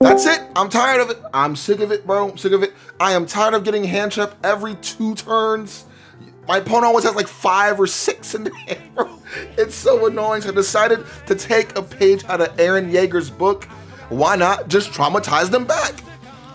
That's it. I'm tired of it. I'm sick of it, bro. I'm sick of it. I am tired of getting hand trapped every 2 turns. My opponent always has like 5 or 6 in the hand, bro. It's so annoying. So I decided to take a page out of Eren Yeager's book. Why not just traumatize them back?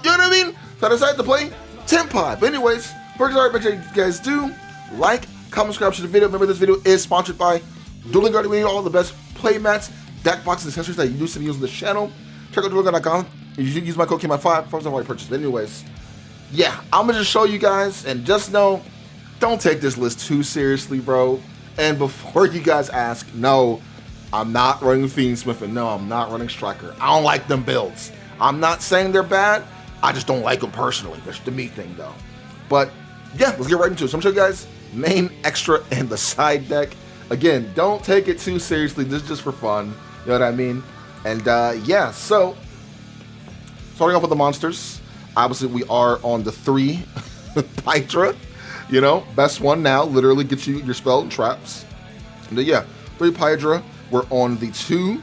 You know what I mean? So I decided to play Tenpai. But anyways, first, make sure you guys do like, comment, subscribe to the video. Remember, this video is sponsored by Dueling Guard. We need all the best play mats, deck boxes, and accessories that you used to use on the channel. Check out duelingguard.com. You should use my code KMI5 from somewhere you purchase. But anyways, yeah, I'm gonna just show you guys, and just know, don't take this list too seriously, bro. And before you guys ask, no, I'm not running Fiendsmith, and no, I'm not running Striker. I don't like them builds. I'm not saying they're bad. I just don't like them personally. That's the me thing, though. But yeah, let's get right into it. So I'm gonna show you guys main, extra, and the side deck. Again, don't take it too seriously. This is just for fun. You know what I mean? And yeah, so starting off with the monsters. Obviously, we are on the 3 Hydra. You know, best one now. Literally gets you your spell and traps. And then, yeah, 3 Hydra. We're on the 2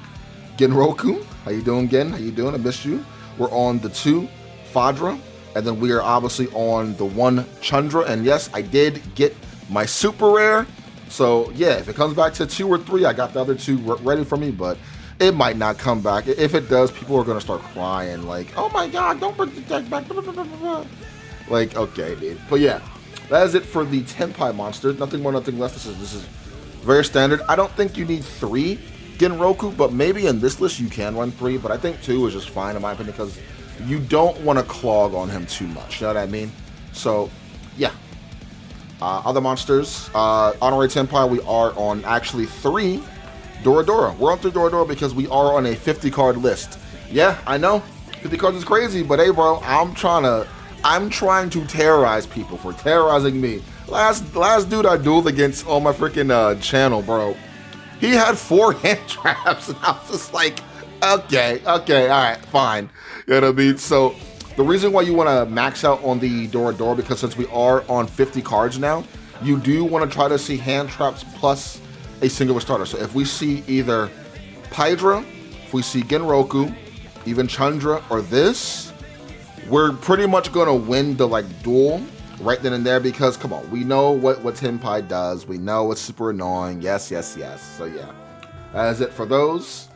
Genroku. How you doing, Gen? How you doing? I missed you. We're on the 2 Fadra. And then we are obviously on the 1 Chandra. And yes, I did get my super rare. So yeah, if it comes back to 2 or 3, I got the other 2 ready for me, but it might not come back. If it does, people are gonna start crying like, "Oh my God, don't bring the deck back!" Like, okay, dude. But yeah, that is it for the Tenpai monsters. Nothing more, nothing less. This is very standard. I don't think you need 3 Genroku, but maybe in this list you can run 3. But I think 2 is just fine in my opinion because you don't want to clog on him too much. You know what I mean? So yeah. Other monsters, Honorary Tenpai, we are on actually 3 Doradora. We're on 3 Doradora because we are on a 50 card list. Yeah, I know, 50 cards is crazy, but hey, bro, I'm trying to terrorize people for terrorizing me. Last dude I dueled against on my freaking channel, bro, he had 4 hand traps, and I was just like, okay, all right, fine. You know what I mean? So the reason why you want to max out on the Doradora, because since we are on 50 cards now, you do want to try to see hand traps plus a singular starter. So if we see either Hydra, if we see Genroku, even Chandra, or this, we're pretty much going to win the like duel right then and there, because come on, we know what Tenpai does. We know it's super annoying. Yes. So yeah, that is it for those.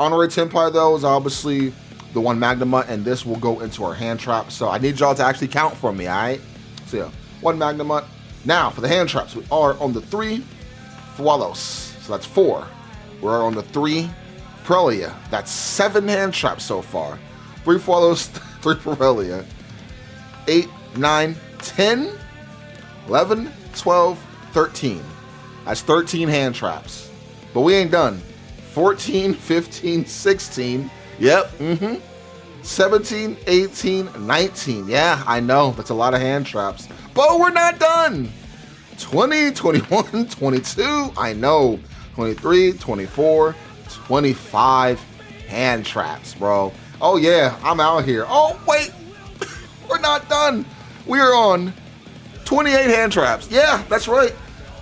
Honorary Tenpai though is obviously the 1 Magnemite, and this will go into our hand trap. So I need y'all to actually count for me, alright? So yeah, 1 Magnemite. Now for the hand traps, we are on the 3 Fualos. So that's 4. We're on the 3 Prelia. That's 7 hand traps so far. 3 Fualos, 3 Prelia. 8, 9, 10, 11, 12, 13. That's 13 hand traps. But we ain't done. 14, 15, 16. Yep, 17, 18, 19. Yeah, I know, that's a lot of hand traps. But we're not done. 20, 21, 22, I know. 23, 24, 25 hand traps, bro. Oh yeah, I'm out here. Oh wait, we're not done. We are on 28 hand traps. Yeah, that's right.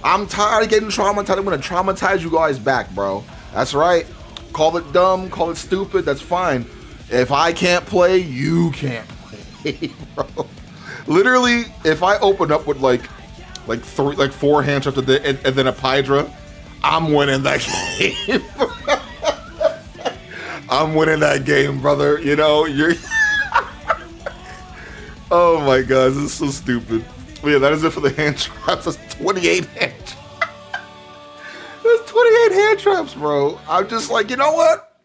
I'm tired of getting traumatized. I'm gonna traumatize you guys back, bro. That's right. Call it dumb, call it stupid, that's fine. If I can't play, you can't play, bro. Literally, if I open up with like 4 hand traps and then a Hydra, I'm winning that game. I'm winning that game, brother. You know, you're oh my god, this is so stupid. But yeah, that is it for the hand traps. That's 28 hand traps. That's 28 hand traps, bro. I'm just like, you know what?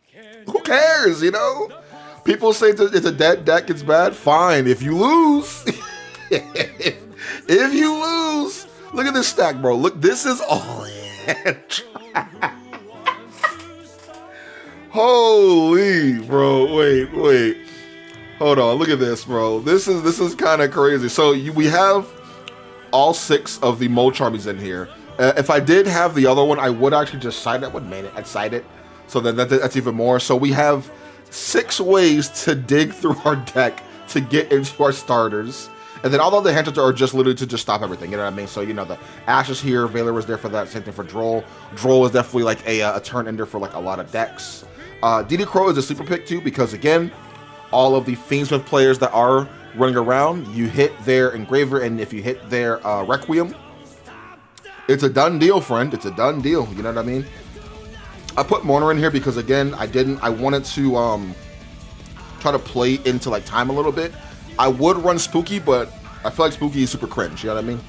Who cares, you know? People say if a dead deck is bad, fine. If you lose, if you lose, look at this stack, bro. Look, this is all hand traps. Holy, bro. Wait. Hold on. Look at this, bro. This is kind of crazy. So we have all 6 of the Molcharmies in here. If I did have the other one, I would actually just side that. I'd side it. So that's even more. So we have 6 ways to dig through our deck to get into our starters. And then all the other hand traps are just literally to just stop everything. You know what I mean? So, you know, the Ashes here, Valor was there for that. Same thing for Droll. Droll is definitely like a turn ender for like a lot of decks. DD Crow is a sleeper pick too, because again, all of the Fiendsmith players that are running around. You hit their Engraver, and if you hit their Requiem, it's a done deal, friend. It's a done deal. You know what I mean? I put Mourner in here because, again, I wanted to try to play into like time a little bit. I would run Spooky, but I feel like Spooky is super cringe. You know what I mean?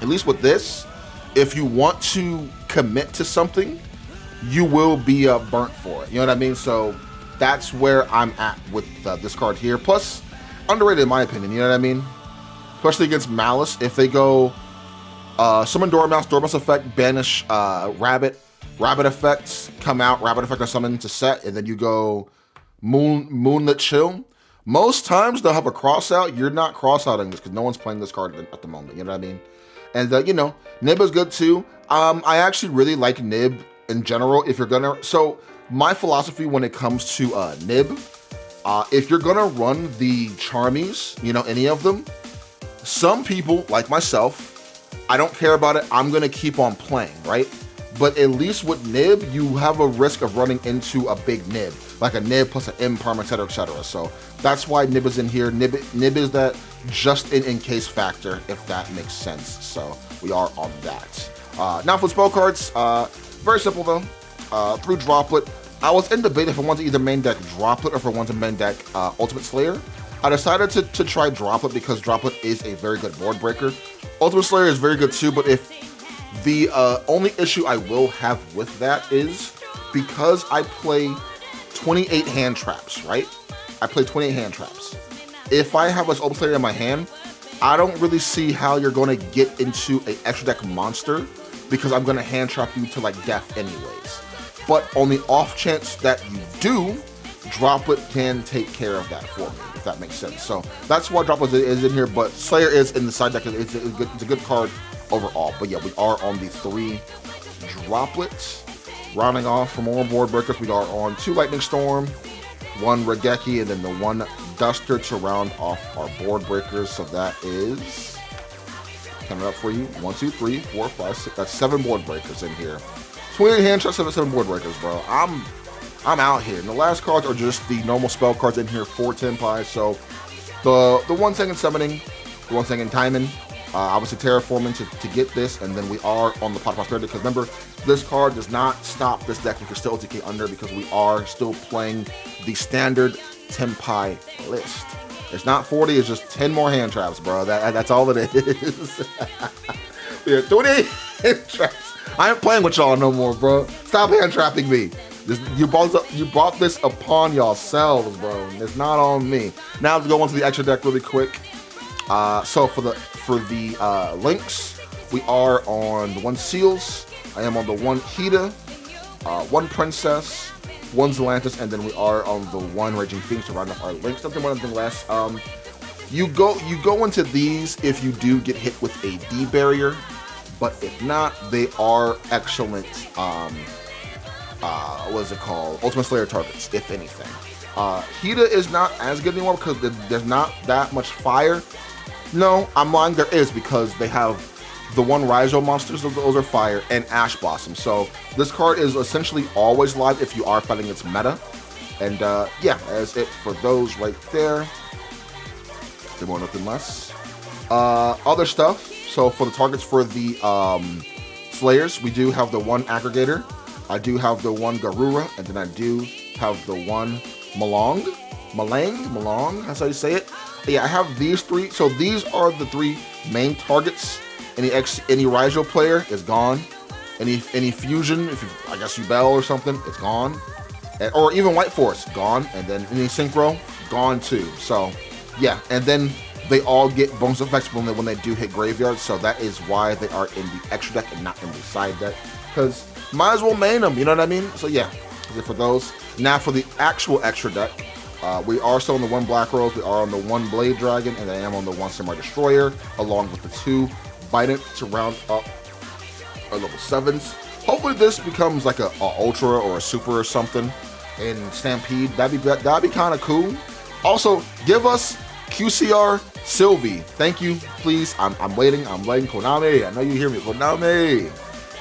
At least with this, if you want to commit to something, you will be burnt for it. You know what I mean? So that's where I'm at with this card here. Plus, underrated in my opinion. You know what I mean? Especially against Malice. If they go summon Dormouse effect, banish Rabbit effects, come out, Rabbit effect or summon to set, and then you go Moonlit Chill. Most times they'll have a cross out. You're not cross outing this because no one's playing this card at the moment. You know what I mean? And you know, Nib is good too. I actually really like Nib in general. If you're gonna, so my philosophy when it comes to Nib, if you're gonna run the Charmies, you know, any of them, some people like myself, I don't care about it. I'm gonna keep on playing, right? But at least with Nib, you have a risk of running into a big Nib, like a Nib plus an Imperm, etc., etc. So that's why Nib is in here. Nib is that just in case factor, if that makes sense. So we are on that. Now for spell cards, very simple though. 3 Droplet. I was in debate if I wanted to either main deck Droplet or if I wanted to main deck Ultimate Slayer. I decided to try Droplet because Droplet is a very good board breaker. Ultimate Slayer is very good too, but if the only issue I will have with that is because I play 28 hand traps, right? I play 28 hand traps. If I have this Ultimate Slayer in my hand, I don't really see how you're going to get into an extra deck monster because I'm going to hand trap you to like death anyways. But on the off chance that you do, Droplet can take care of that for me, if that makes sense. So that's why Droplet is in here, but Slayer is in the side deck. It's a good card overall. But yeah, we are on the 3 Droplets. Rounding off for more board breakers, we are on 2 Lightning Storm, 1 Regeki, and then the 1 Duster to round off our board breakers. So that is coming up for you. 1, 2, 3, 4, 5, 6. That's 7 board breakers in here. 28 hand shots, 7 board breakers, bro. I'm out here. And the last cards are just the normal spell cards in here for Tenpai. So the 1 second summoning, the 1 second timing, obviously terraforming to get this, and then we are on the Pot of Prosperity because remember, this card does not stop this deck. You can still TK under because we are still playing the standard Tenpai list. It's not 40, it's just 10 more hand traps, bro. That's all it is. Yeah, 28 hand traps. I ain't playing with y'all no more, bro. Stop hand trapping me. You brought this upon yourselves, bro. It's not on me. Now to go on to the extra deck really quick. So for the links, we are on the 1 Seals. I am on the 1 Hida, 1 Princess, 1 Zelantis, and then we are on the 1 Raging Phoenix to round up our links. Nothing more, nothing less. You go into these if you do get hit with a D barrier, but if not, they are excellent. What is it called? Ultimate Slayer targets, if anything. Hida is not as good anymore because there's not that much fire. No, I'm lying. There is because they have the 1 Raizo monsters, those are fire, and Ash Blossom. So this card is essentially always live if you are fighting its meta. And yeah, that's it for those right there. They want nothing less. Other stuff. So for the targets for the Slayers, we do have the 1 Aggregator. I do have the 1 Garura, and then I do have the 1 Malang, that's how you say it. Yeah, I have these 3. So these are the 3 main targets. Any Raizo player is gone. Any fusion, I guess you Bell or something, it's gone. Or even White Force, gone. And then any Synchro, gone too. So yeah, and then they all get bonus effects when they do hit Graveyard. So that is why they are in the extra deck and not in the side deck. Because might as well main them, you know what I mean? So yeah, that's it for those. Now for the actual extra deck. We are still on the 1 Black Rose, we are on the 1 Blade Dragon, and I am on the 1 Samurai Destroyer, along with the 2 Bident to round up our level 7s. Hopefully this becomes like a Ultra or a Super or something in Stampede. That'd be kind of cool. Also, give us QCR Sylvie. Thank you, please. I'm waiting, Konami. I know you hear me, Konami.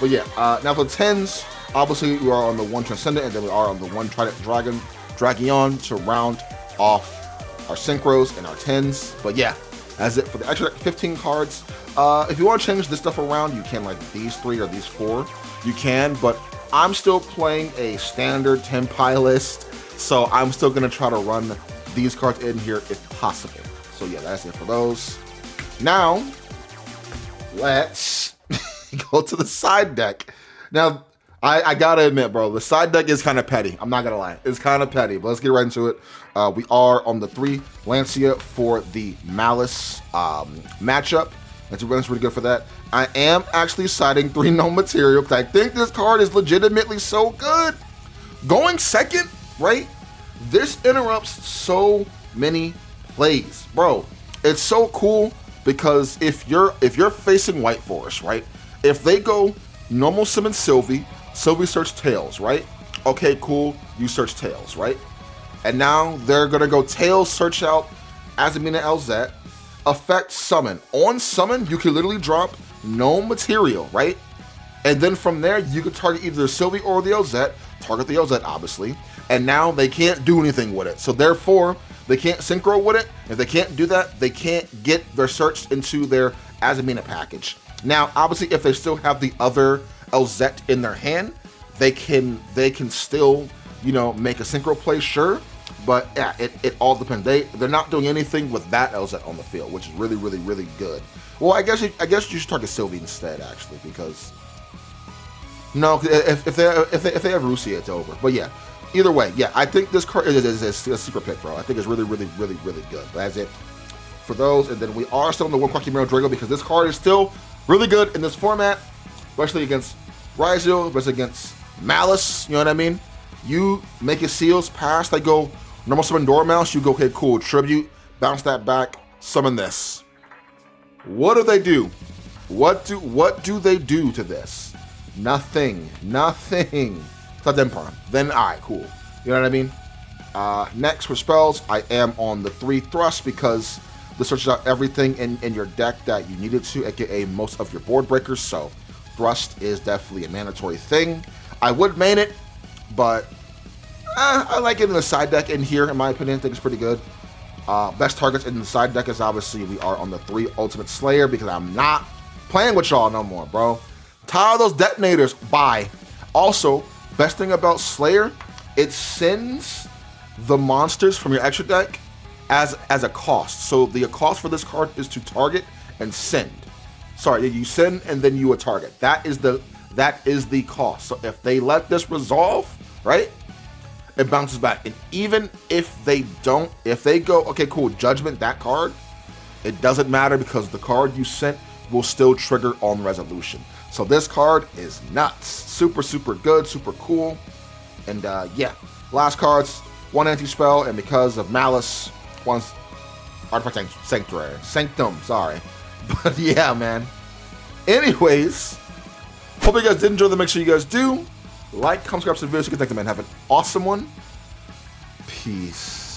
But yeah, now for 10s, obviously we are on the 1 Transcendent, and then we are on the 1 Trident Dragon to round off our synchros, and our 10s. But yeah, that's it for the extra 15 cards. If you want to change this stuff around, you can, like these 3 or these 4. You can, but I'm still playing a standard Tenpai list, so I'm still going to try to run these cards in here if possible. So yeah, that's it for those. Now, let's go to the side deck. Now, I gotta admit, bro, the side deck is kind of petty. I'm not gonna lie. It's kind of petty, but let's get right into it. We are on the 3 Lancia for the Malice matchup. That's pretty good for that. I am actually siding 3 no material because I think this card is legitimately so good. Going second, right? This interrupts so many plays, bro. It's so cool because if you're facing White Forest, right? If they go normal summon Sylvie search Tails, right? Okay, cool. You search Tails, right? And now they're gonna go Tails search out Azumina LZ. Effect summon. On summon, you can literally drop no material, right? And then from there, you can target either Sylvie or the LZ. Target the LZ, obviously. And now they can't do anything with it. So therefore, they can't synchro with it. If they can't do that, they can't get their search into their Azumina package. Now, obviously, if they still have the other LZ in their hand, they can still, you know, make a synchro play, sure. But yeah, it all depends. They're not doing anything with that LZ on the field, which is really, really, really good. Well, I guess you should target Sylvie instead, actually, because no, if they have Rusia, it's over. But yeah, either way, yeah, I think this card is a super pick, bro. I think it's really, really, really, really good. But that's it for those. And then we are still in the one Quackimero Drago because this card is still really good in this format, especially against Raizo, especially against Malice. You know what I mean? You make your seals pass, they go normal summon Dormouse, you go, okay, cool, tribute, bounce that back, summon this. What do they do? What do they do to this? Nothing. It's not them prime. Then alright, cool. You know what I mean? Next for spells, I am on the 3 thrust because this searches out everything in your deck that you needed to, aka most of your board breakers, so thrust is definitely a mandatory thing. I would main it, but I like it in the side deck in here, in my opinion. I think it's pretty good. Best targets in the side deck is obviously we are on the 3 Ultimate Slayer because I'm not playing with y'all no more, bro. Tired of those detonators. Bye. Also, best thing about Slayer, it sends the monsters from your extra deck as a cost. So the cost for this card is to target and send. Sorry, you send and then you a target. That is the cost. So if they let this resolve, right, it bounces back. And even if they don't, if they go, okay, cool, Judgment that card, it doesn't matter because the card you sent will still trigger on resolution. So this card is nuts. Super, super good, super cool. And yeah, last cards, 1 anti-spell, and because of Malice, 1 Artifact Sanctuary. Sanctum, sorry. But yeah, man. Anyways, hope you guys did enjoy them. Make sure you guys do. Like, comment, subscribe to the video so you can thank them, man. Have an awesome one. Peace.